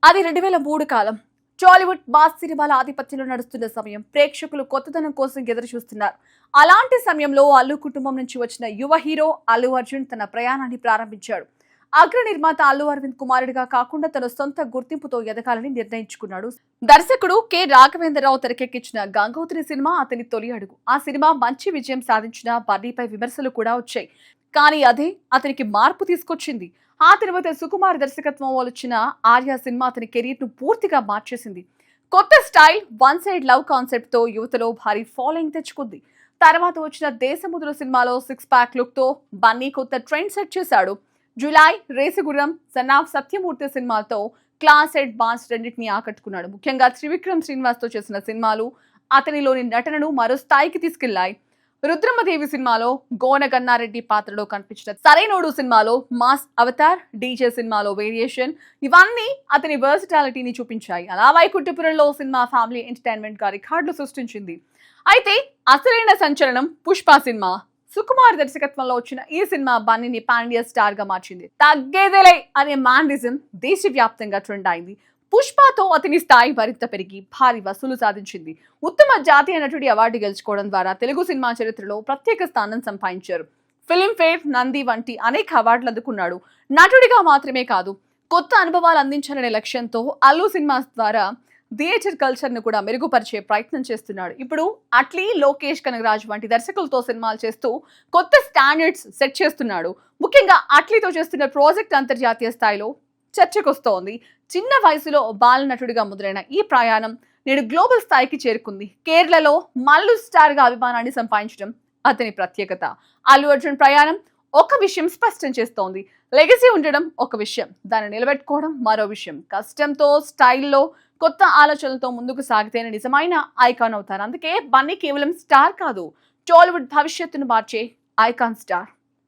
అది 2003 కాలం. టాలీవుడ్ మాస్ సినిమాల ఆధిపత్యంలో నడుస్తున్న సమయం. ప్రేక్షకులు కొత్తదనం కోసం ఎదురు చూస్తున్నారు. అలాంటి సమయంలో అల్లు కుటుంబం నుంచి వచ్చిన యువ హీరో అల్లు అర్జున్ తన ప్రయాణాన్ని ప్రారంభించాడు. అగ్ర నిర్మాత అల్లు అరవింద్ కుమారుడిగా కాకుండా తన సొంత గుర్తింపుతో ఎదగాలని నిర్ణయించుకున్నాడు. దర్శకుడు కె రాఘవేంద్రరావు తెరకెక్కించిన గంగోత్రి సినిమా అతని తొలి అడుగు. ఆ సినిమా మంచి విజయం సాధించిన బన్నీపై విమర్శలు కూడా వచ్చాయి. కానీ అదే అతనికి మార్పు తీసుకొచ్చింది. ఆ తర్వాత సుకుమార్ దర్శకత్వం వచ్చిన ఆర్య సినిమా అతని కెరీర్ ను పూర్తిగా మార్చేసింది. కొత్త style, one side love concept తో యువతలో భారీ ఫాలోయింగ్ తెచ్చుకుంది. తర్వాత వచ్చిన దేశముద్రు సినిమాలో సిక్స్ ప్యాక్ లుక్ తో బన్నీ కొత్త ట్రెండ్ సెట్ చేశాడు. July, Race Gurram, son of Satyamurthy సినిమాలతో క్లాస్ అండ్ మాస్ రెండింటిని ఆకట్టుకున్నాడు. ముఖ్యంగా త్రివిక్రమ్ శ్రీనివాస్ తో చేసిన సినిమాలు అతనిలోని నటనను మరో స్థాయికి తీసుకెళ్లాయి. రుద్రమదేవి సినిమాలో గోన గన్నారెడ్డి పాత్రలో కనిపించిన సరైనోడు సినిమాలో మాస్ అవతార్, డీజే సినిమాలో వేరియేషన్, ఇవన్నీ అతని వర్సిటాలిటీని చూపించాయి. అలా వైకుంఠపురంలో సినిమా ఫ్యామిలీ ఎంటర్టైన్మెంట్ గా రికార్డులు సృష్టించింది. అయితే అసలైన సంచలనం పుష్ప సినిమా. సుకుమార్ దర్శకత్వంలో వచ్చిన ఈ సినిమా బన్నీని పాన్ ఇండియా స్టార్ గా మార్చింది. తగ్గేదేలే అనే మాండిజం దేశవ్యాప్తంగా ట్రెండ్ అయింది. పుష్పతో అతని స్థాయి మరింత పెరిగి భారీ వసూలు సాధించింది. ఉత్తమ జాతీయ నటుడి అవార్డు గెలుచుకోవడం ద్వారా తెలుగు సినిమా చరిత్రలో ప్రత్యేక స్థానం సంపాదించారు. ఫిల్మ్ఫేర్, నంది వంటి అనేక అవార్డులు అందుకున్నాడు. నటుడిగా మాత్రమే కాదు, కొత్త అనుభవాలు అందించాలనే లక్ష్యంతో అల్లు సినిమాస్ ద్వారా థియేటర్ కల్చర్ ను కూడా మెరుగుపరిచే ప్రయత్నం చేస్తున్నాడు. ఇప్పుడు అట్లీ, లోకేష్ కనగరాజ్ వంటి దర్శకులతో సినిమాలు చేస్తూ కొత్త స్టాండర్డ్స్ సెట్ చేస్తున్నాడు. ముఖ్యంగా అట్లీతో చేస్తున్న ప్రాజెక్ట్ అంతర్జాతీయ స్థాయిలో చర్చకొస్తోంది. చిన్న వయసులో బాల నటుడిగా మొదలైన ఈ ప్రయాణం నేడు గ్లోబల్ స్థాయికి చేరుకుంది. కేరళలో మల్లు స్టార్ గా అభిమానాన్ని సంపాదించడం అతని ప్రత్యేకత. అల్లు అర్జున్ ప్రయాణం ఒక విషయం స్పష్టం చేస్తోంది. లెగసీ ఉండడం ఒక విషయం, దాన్ని నిలబెట్టుకోవడం మరో విషయం. కష్టంతో, స్టైల్లో, కొత్త ఆలోచనలతో ముందుకు సాగితేనే నిజమైన ఐకాన్ అవుతారు. అందుకే బన్నీ కేవలం స్టార్ కాదు, టాలీవుడ్ భవిష్యత్తును మార్చే ఐకాన్ స్టార్.